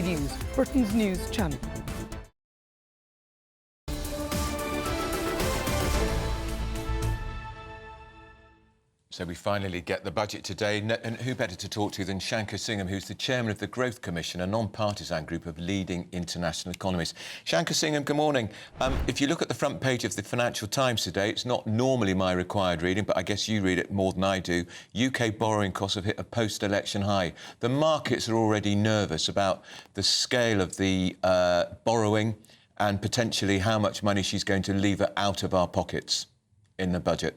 News, Britain's news channel. So we finally get the budget today, and who better to talk to than Shanker SIngham, who's the chairman of the Growth Commission, a non-partisan group of leading international economists. Shanker SIngham, good morning. If you look at the front page of the Financial Times today, it's not normally my required reading, but I guess you read it more than I do. UK borrowing costs have hit a post-election high. The markets are already nervous about the scale of the borrowing and potentially how much money she's going to leave out of our pockets in the budget.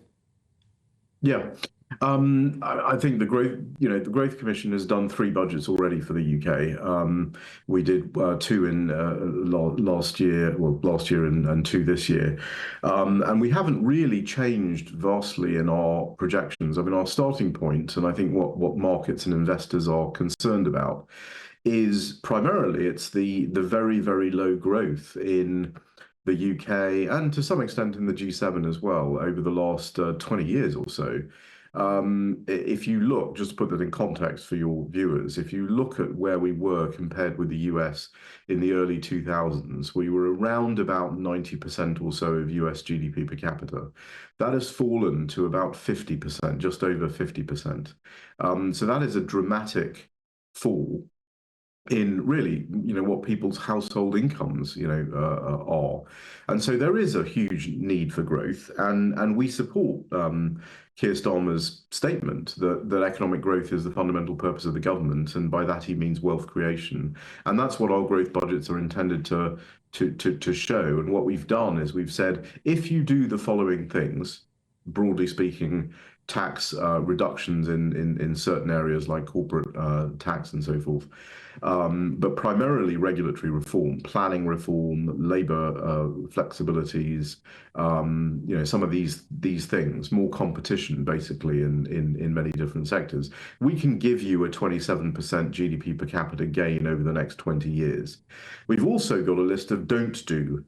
Yeah, I think the Growth Commission has done 3 budgets already for the UK. We did 2 in last year and 2 this year, and we haven't really changed vastly in our projections. I mean, our starting point, and I think what markets and investors are concerned about, is primarily it's the very, very low growth in the UK and to some extent in the G7 as well over the last 20 years or so. If you look, just to put that in context for your viewers, if you look at where we were compared with the US in the early 2000s, we were around about 90% or so of US GDP per capita. That has fallen to about 50%, just over 50%. So that is a dramatic fall in really, what people's household incomes, are. And so there is a huge need for growth. And we support Keir Starmer's statement that economic growth is the fundamental purpose of the government. And by that, he means wealth creation. And that's what our growth budgets are intended to show. And what we've done is we've said, if you do the following things, broadly speaking, tax reductions in certain areas like corporate tax and so forth, but primarily regulatory reform, planning reform, labour flexibilities, some of these things, more competition basically in many different sectors. We can give you a 27% GDP per capita gain over the next 20 years. We've also got a list of don't do.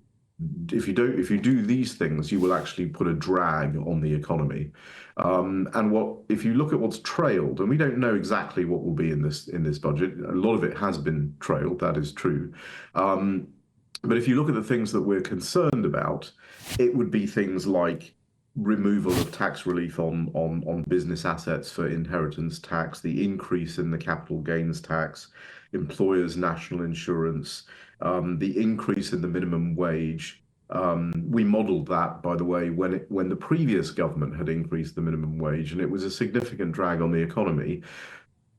If you do these things, you will actually put a drag on the economy. And if you look at what's trailed, and we don't know exactly what will be in this budget, a lot of it has been trailed, that is true. But if you look at the things that we're concerned about, it would be things like removal of tax relief on business assets for inheritance tax, the increase in the capital gains tax, employers' national insurance, the increase in the minimum wage. We modelled that, by the way, when the previous government had increased the minimum wage, and it was a significant drag on the economy.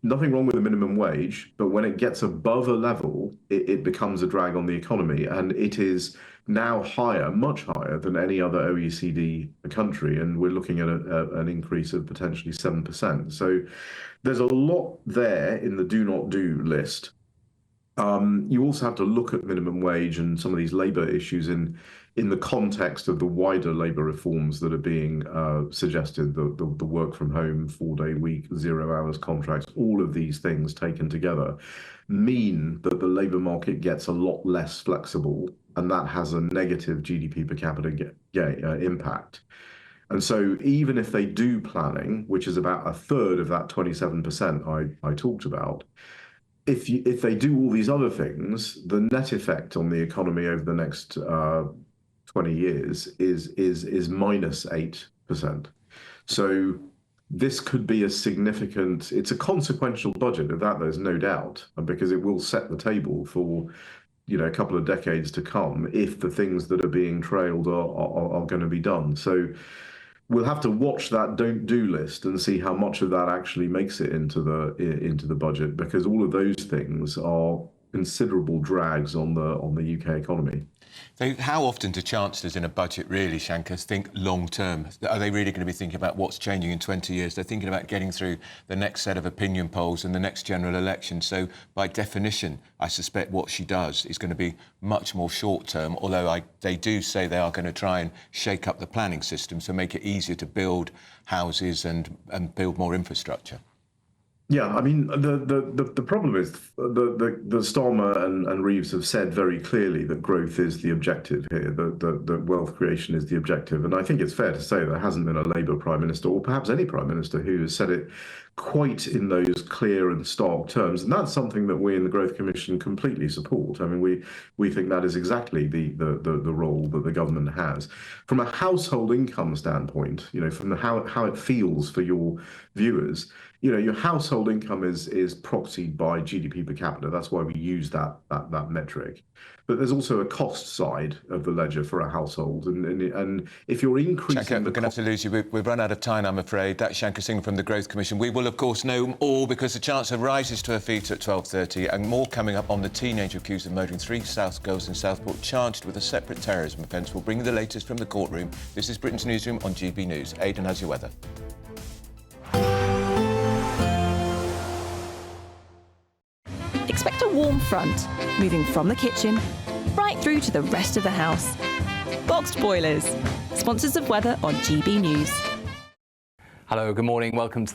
Nothing wrong with the minimum wage, but when it gets above a level, it becomes a drag on the economy, and it is now higher, much higher than any other OECD country, and we're looking at an increase of potentially 7%. So there's a lot there in the do not do list. You also have to look at minimum wage and some of these labour issues in the context of the wider labour reforms that are being suggested, the work from home, 4-day week, 0 hours contracts, all of these things taken together mean that the labour market gets a lot less flexible, and that has a negative GDP per capita impact. And so even if they do planning, which is about a third of that 27% I talked about, if they do all these other things, the net effect on the economy over the next 20 years is minus 8%. So this could be it's a consequential budget, of that there's no doubt, because it will set the table for a couple of decades to come if the things that are being trailed are going to be done. So we'll have to watch that don't do list and see how much of that actually makes it into the budget, because all of those things are considerable drags on the UK economy. So how often do chancellors in a budget really, Shanker, think long term? Are they really going to be thinking about what's changing in 20 years? They're thinking about getting through the next set of opinion polls and the next general election. So by definition, I suspect what she does is going to be much more short term, although they do say they are going to try and shake up the planning system to make it easier to build houses and build more infrastructure. Yeah, I mean, the problem is the Starmer and Reeves have said very clearly that growth is the objective here, that wealth creation is the objective. And I think it's fair to say there hasn't been a Labour Prime Minister, or perhaps any Prime Minister, who has said it quite in those clear and stark terms. And that's something that we in the Growth Commission completely support. I mean, we think that is exactly the role that the government has. From a household income standpoint, from how it feels for your viewers, your household income is proxied by GDP per capita. That's why we use that metric. But there's also a cost side of the ledger for a household, and if you're increasing, Shanker, we're going to have to lose you. We've run out of time, I'm afraid. That's Shanker Singham from the Growth Commission. We will, of course, know all because the Chancellor rises to her feet at 12:30, and more coming up on the teenager accused of murdering 3 South girls in Southport, charged with a separate terrorism offence. We'll bring you the latest from the courtroom. This is Britain's Newsroom on GB News. Aidan has your weather. Expect a warm front, moving from the kitchen right through to the rest of the house. Boxed Boilers, sponsors of weather on GB News. Hello, good morning. Welcome to